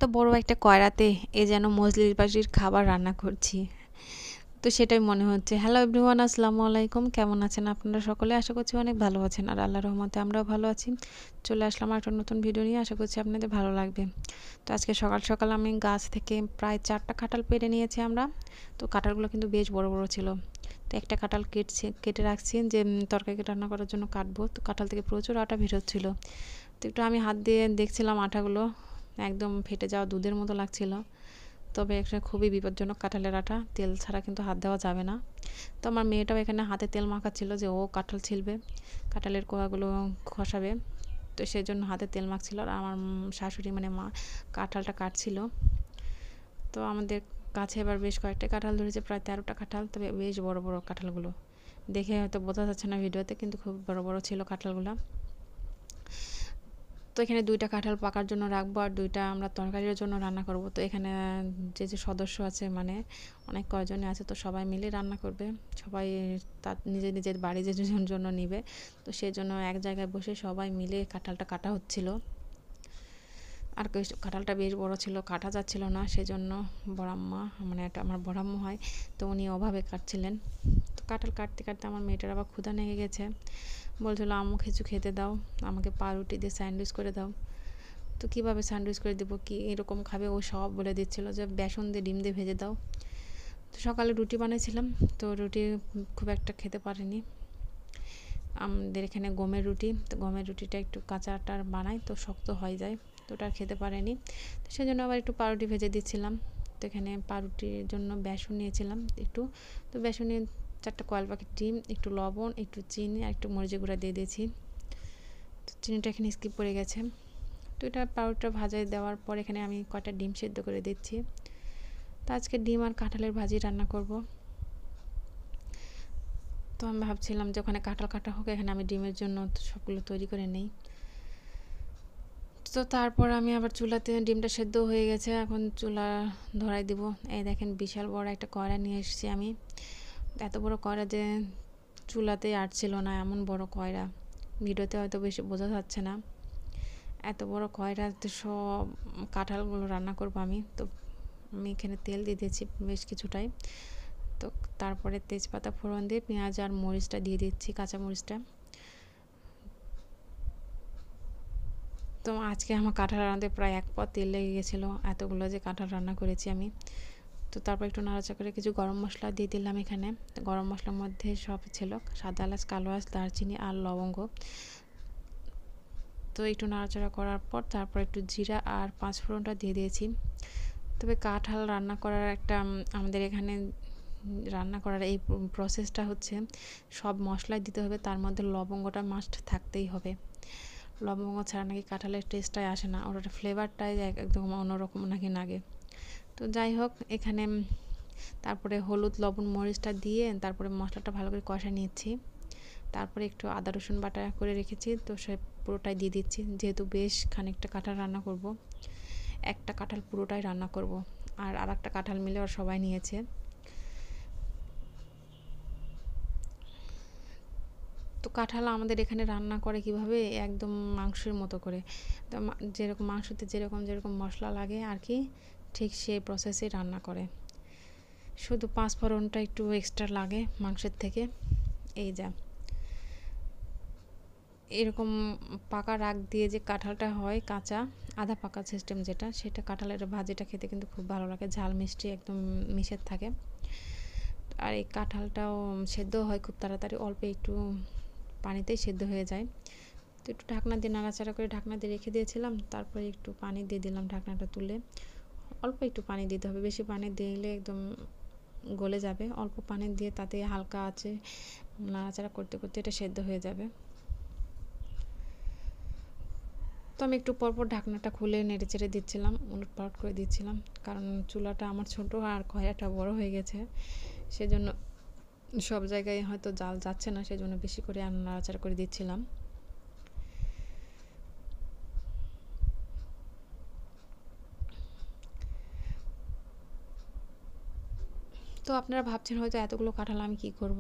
এত বড় একটা কড়াইতে এ যেন মজলিস বাসির খাবার রান্না করছি। তো সেটাই মনে হচ্ছে। হ্যালো এভরিওয়ান, আসসালামু আলাইকুম। কেমন আছেন আপনারা সকলে? আশা করছি অনেক ভালো আছেন। আর আল্লাহর রহমতে আমরাও ভালো আছি। চলে আসলাম একটা নতুন ভিডিও নিয়ে, আশা করছি আপনাদের ভালো লাগবে। তো আজকে সকাল সকাল আমি গাছ থেকে প্রায় 4টা কাঁঠাল পেড়ে নিয়েছি আমরা। তো কাঁঠালগুলো কিন্তু বেশ বড় বড় ছিল। তো একটা কাঁঠাল কেটে রাখছি যে তরকারি রান্না করার জন্য কাটবো। তো কাঁঠাল থেকে প্রচুর আটা বেরোচ্ছিল। তো একটু আমি হাত দিয়ে দেখছিলাম, আটাগুলো একদম ফেটে যাওয়া দুধের মতো লাগছিল। তবে একটা খুবই বিপজ্জনক কাঁঠালের আটা, তেল ছাড়া কিন্তু হাত দেওয়া যাবে না। তো আমার মেয়েটাও এখানে হাতে তেল মাখাচ্ছিল যে ও কাঁঠাল ছিলবে, কাঁঠালের কোয়াগুলো খসাবে। তো সেই জন্য হাতে তেল মাখছিল। আর আমার শাশুড়ি মানে মা কাঁঠালটা কাটছিল। তো আমাদের গাছে এবার বেশ কয়েকটা কাঁঠাল ধরেছে, প্রায় 13টা কাঁঠাল। তবে বেশ বড় বড় কাঁঠালগুলো দেখে হয়তো বোঝা যাচ্ছে না ভিডিওতে, কিন্তু খুব বড় বড় ছিল কাঁঠালগুলো। তো এখানে 2টা কাঁঠাল পাকার জন্য রাখবো, আর 2টা আমরা তরকারির জন্য রান্না করব। তো এখানে যে সদস্য আছে, মানে অনেক কয়জনে আছে, তো সবাই মিলে রান্না করবে। সবাই তার নিজের বাড়ি যে জন্য নিবে। তো সেই জন্য এক জায়গায় বসে সবাই মিলে কাঁঠালটা কাটা হচ্ছিল। আর কাঁঠালটা বেশ বড় ছিল, কাটা যাচ্ছিল না। সেজন্য বড়াম্মা, মানে এটা আমার বড়াম্মা হয়, তো উনি ওভাবে কাটছিলেন। তো কাঁঠাল কাটতে কাটতে আমার মেয়েটার আবার ক্ষুধা লেগে গেছে। বলছিল আম্মু কিছু খেতে দাও, আমাকে পাউরুটি দিয়ে স্যান্ডউইচ করে দাও। তো কীভাবে স্যান্ডউইচ করে দেবো, কি এরকম খাবে, ও সব বলে দিচ্ছিল যে বেসন দিয়ে ডিম দিয়ে ভেজে দাও। তো সকালে রুটি বানিয়েছিলাম, তো রুটি খুব একটা খেতে পারিনি। আমাদের এখানে গমের রুটি, তো গমের রুটিটা একটু কাঁচা আটার বানাই, তো শক্ত হয়ে যায়, তো ওটা খেতে পারেনি। তো সেই জন্য আবার একটু পাউরুটি ভেজে দিচ্ছিলাম। তো এখানে পাউরুটির জন্য বেসন নিয়েছিলাম একটু। তো বেসন নিয়ে 4টা কয়েল পাখির ডিম, একটু লবণ, একটু চিনি আর একটু মরিচের গুঁড়া দিয়ে দিয়েছি। তো চিনিটা এখানে স্কিপ পড়ে গেছে। তো এটা পাউরুটিটা ভাজায় দেওয়ার পর এখানে আমি কয়টা ডিম সেদ্ধ করে দিচ্ছি। তো আজকে ডিম আর কাঁঠালের ভাজি রান্না করব। তো আমি ভাবছিলাম যে ওখানে কাঁঠাল কাটা হোক, এখানে আমি ডিমের জন্য সবগুলো তৈরি করে নেই। তো তারপর আমি আবার চুলাতে, ডিমটা সেদ্ধ হয়ে গেছে, এখন চুলা ধরাই দিব। এই দেখেন বিশাল বড় একটা কড়া নিয়ে এসেছি আমি। এত বড় কড়া যে চুলাতে আটছিল না, এমন বড় কড়া। ভিডিওতে হয়তো বেশি বোঝা যাচ্ছে না। এত বড় কড়াইতে সব কাঁঠালগুলো রান্না করব আমি। তো আমি এখানে তেল দিয়ে দিয়েছি বেশ কিছুটাই। তো তারপরে তেজপাতা ফোড়ন দিয়ে পেঁয়াজ আর মরিচটা দিয়ে দিচ্ছি, কাঁচা মরিচটা। তো আজকে আমার কাঁঠাল রান্নাতে প্রায় 1 পা তেল লেগে গেছিলো, এতগুলো যে কাঁঠাল রান্না করেছি আমি। তো তারপর একটু নাড়াচাড়া করে কিছু গরম মশলা দিয়ে দিলাম এখানে। তো গরম মশলার মধ্যে সব ছিল সাদা এলাচ, কালো এলাচ, দারচিনি আর লবঙ্গ। তো একটু নাড়াচাড়া করার পর তারপর একটু জিরা আর 5 ফোড়নটা দিয়ে দিয়েছি। তবে কাঁঠাল রান্না করার একটা আমাদের এখানে রান্না করার এই প্রসেসটা হচ্ছে, সব মশলাই দিতে হবে, তার মধ্যে লবঙ্গটা মাস্ট থাকতেই হবে। লবঙ্গ ছাড়া নাকি কাঁঠালের টেস্টটাই আসে না, ওর ফ্লেভারটাই একদম অন্যরকম নাকি লাগে। তো যাই হোক, এখানে তারপরে হলুদ, লবণ, মরিচটা দিয়ে তারপরে মশলাটা ভালো করে কষা নিচ্ছি। তারপরে একটু আদা রসুন বাটা করে রেখেছি, তো সে পুরোটাই দিয়ে দিচ্ছি। যেহেতু বেশ খানিকটা কাঁঠাল রান্না করব, একটা কাঁঠাল পুরোটাই রান্না করব, আর আরেকটা কাঁঠাল মিলে ওর সবাই নিয়েছে। তো কাঁঠাল আমাদের এখানে রান্না করে কিভাবে, একদম মাংসের মতো করে। তো যেরকম মাংসতে যেরকম মশলা লাগে আর কি, ঠিক সেই প্রসেসে রান্না করে। শুধু 5 ফোড়নটা একটু এক্সট্রা লাগে মাংসের থেকে। এই যা এরকম পাকা রাগ দিয়ে যে কাঁঠালটা হয়, কাঁচা আধা পাকা সিস্টেম যেটা, সেটা কাঁঠালের ভাজিটা খেতে কিন্তু খুব ভালো লাগে, ঝাল মিষ্টি একদম মিশে থাকে। আর এই কাঁঠালটাও সেদ্ধ হয় খুব তাড়াতাড়ি, অল্প একটু পানিতেই সেদ্ধ হয়ে যায়। তো একটু ঢাকনা দিয়ে নাড়াচাড়া করে ঢাকনা দিয়ে রেখে দিয়েছিলাম। তারপরে একটু পানি দিয়ে দিলাম ঢাকনাটা তুলে। অল্প একটু পানি দিতে হবে, বেশি পানি দিলে একদম গলে যাবে। অল্প পানি দিয়ে তাতে হালকা আছে নাড়াচাড়া করতে করতে এটা সেদ্ধ হয়ে যাবে। তো আমি একটু পরপর ঢাকনাটা খুলে নেড়ে চেড়ে দিচ্ছিলাম, উলটপালট করে দিচ্ছিলাম, কারণ চুলাটা আমার ছোট আর কড়াইটা বড় হয়ে গেছে। সেজন্য সব জায়গায় হয়তো জাল যাচ্ছে না, সেজন্য বেশি করে আমি নাড়াচাড়া করে দিচ্ছিলাম। তো আপনারা ভাবছেন হয়তো এতগুলো কাঁঠাল আমি কি করব।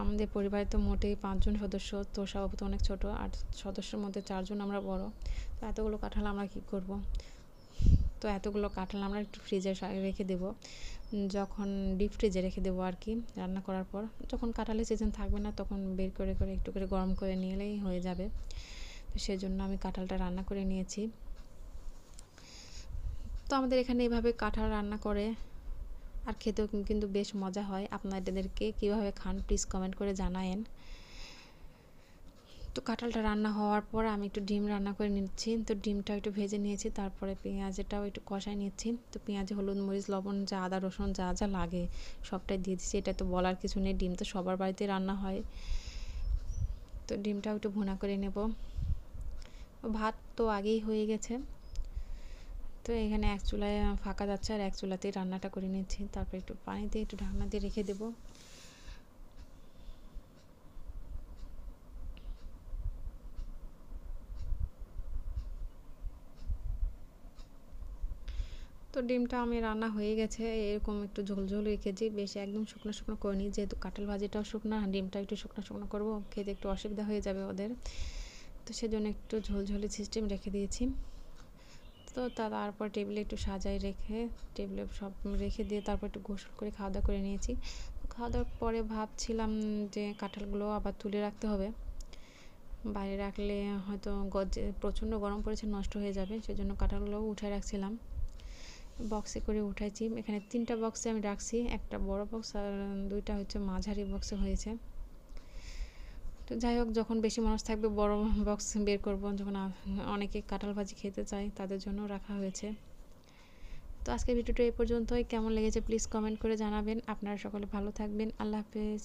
আমাদের পরিবারে তো মোটেই 5 জন সদস্য, তো স্বভাবত অনেক ছোট, আর সদস্যের মধ্যে 4 জন আমরা বড়। তো এতগুলো কাঁঠাল আমরা কি করব। তো এতগুলো কাঁঠাল আমরা একটু ফ্রিজে রেখে দেবো, যখন ডিপ ফ্রিজে রেখে দেবো আর কি। রান্না করার পর যখন কাঁঠালের সিজন থাকবে না তখন বের করে করে একটু করে গরম করে নিলেই হয়ে যাবে। তো সেজন্য আমি কাঁঠালটা রান্না করে নিয়েছি। তো আমাদের এখানে এভাবে কাঁঠাল রান্না করে, আর খেতেও কিন্তু বেশ মজা হয়। আপনাদেরকে কীভাবে খান প্লিজ কমেন্ট করে জানায়েন। তো কাঁঠালটা রান্না হওয়ার পর আমি একটু ডিম রান্না করে নিচ্ছি। তো ডিমটা একটু ভেজে নিয়েছি, তারপরে পেঁয়াজটাও একটু কষাই নিচ্ছি। তো পেঁয়াজে হলুদ মরিচ লবণ যা আদা রসুন যা যা লাগে সবটাই দিয়ে দিচ্ছি। এটা তো বলার কিছু নেই, ডিম তো সবার বাড়িতে রান্না হয়। তো ডিমটাও একটু ভুনা করে নেব। ভাত তো আগেই হয়ে গেছে। তো এখানে এক চুলায় ফাঁকা যাচ্ছে আর এক চুলাতেই রান্নাটা করে নিচ্ছি। তারপর একটু পানি দিয়ে একটু ঢাকনা দিয়ে রেখে দেবো। তো ডিমটা আমি রান্না হয়ে গেছে, এরকম একটু ঝোল ঝোল রেখেছি, বেশি একদম শুকনো শুকনো করিনি, যেহেতু কাঁঠাল ভাজিটাও শুকনো, ডিমটা একটু শুকনো শুকনো করবো, খেতে একটু অসুবিধা হয়ে যাবে ওদের। তো সেজন্য একটু ঝোল ঝোলি সিস্টেম রেখে দিয়েছি। তো তারপর টেবিলে একটু সাজাই রেখে, টেবিলে সব রেখে দিয়ে তারপর একটু গোসল করে খাওয়া দাওয়া করে নিয়েছি। খাওয়া দাওয়ার পরে ভাবছিলাম যে কাঁঠালগুলো আবার তুলে রাখতে হবে, বাইরে রাখলে হয়তো প্রচণ্ড গরম পড়েছে নষ্ট হয়ে যাবে, সেজন্য কাঁঠালগুলোও উঠে রাখছিলাম। বক্সে করে উঠাইছি। এখানে 3টা বক্সে আমি রাখছি, একটা বড় বক্স আর 2টা হচ্ছে মাঝারি বক্সে হয়েছে। তো যাই হোক, যখন বেশি মানুষ থাকবে বড় বক্স বের করব, যখন অনেকে কাঁঠাল ভাজি খেতে চায় তাদের জন্য রাখা হয়েছে। তো আজকের ভিডিওটা এই পর্যন্তই। কেমন লেগেছে প্লিজ কমেন্ট করে জানাবেন। আপনারা সকলে ভালো থাকবেন। আল্লাহ হাফেজ।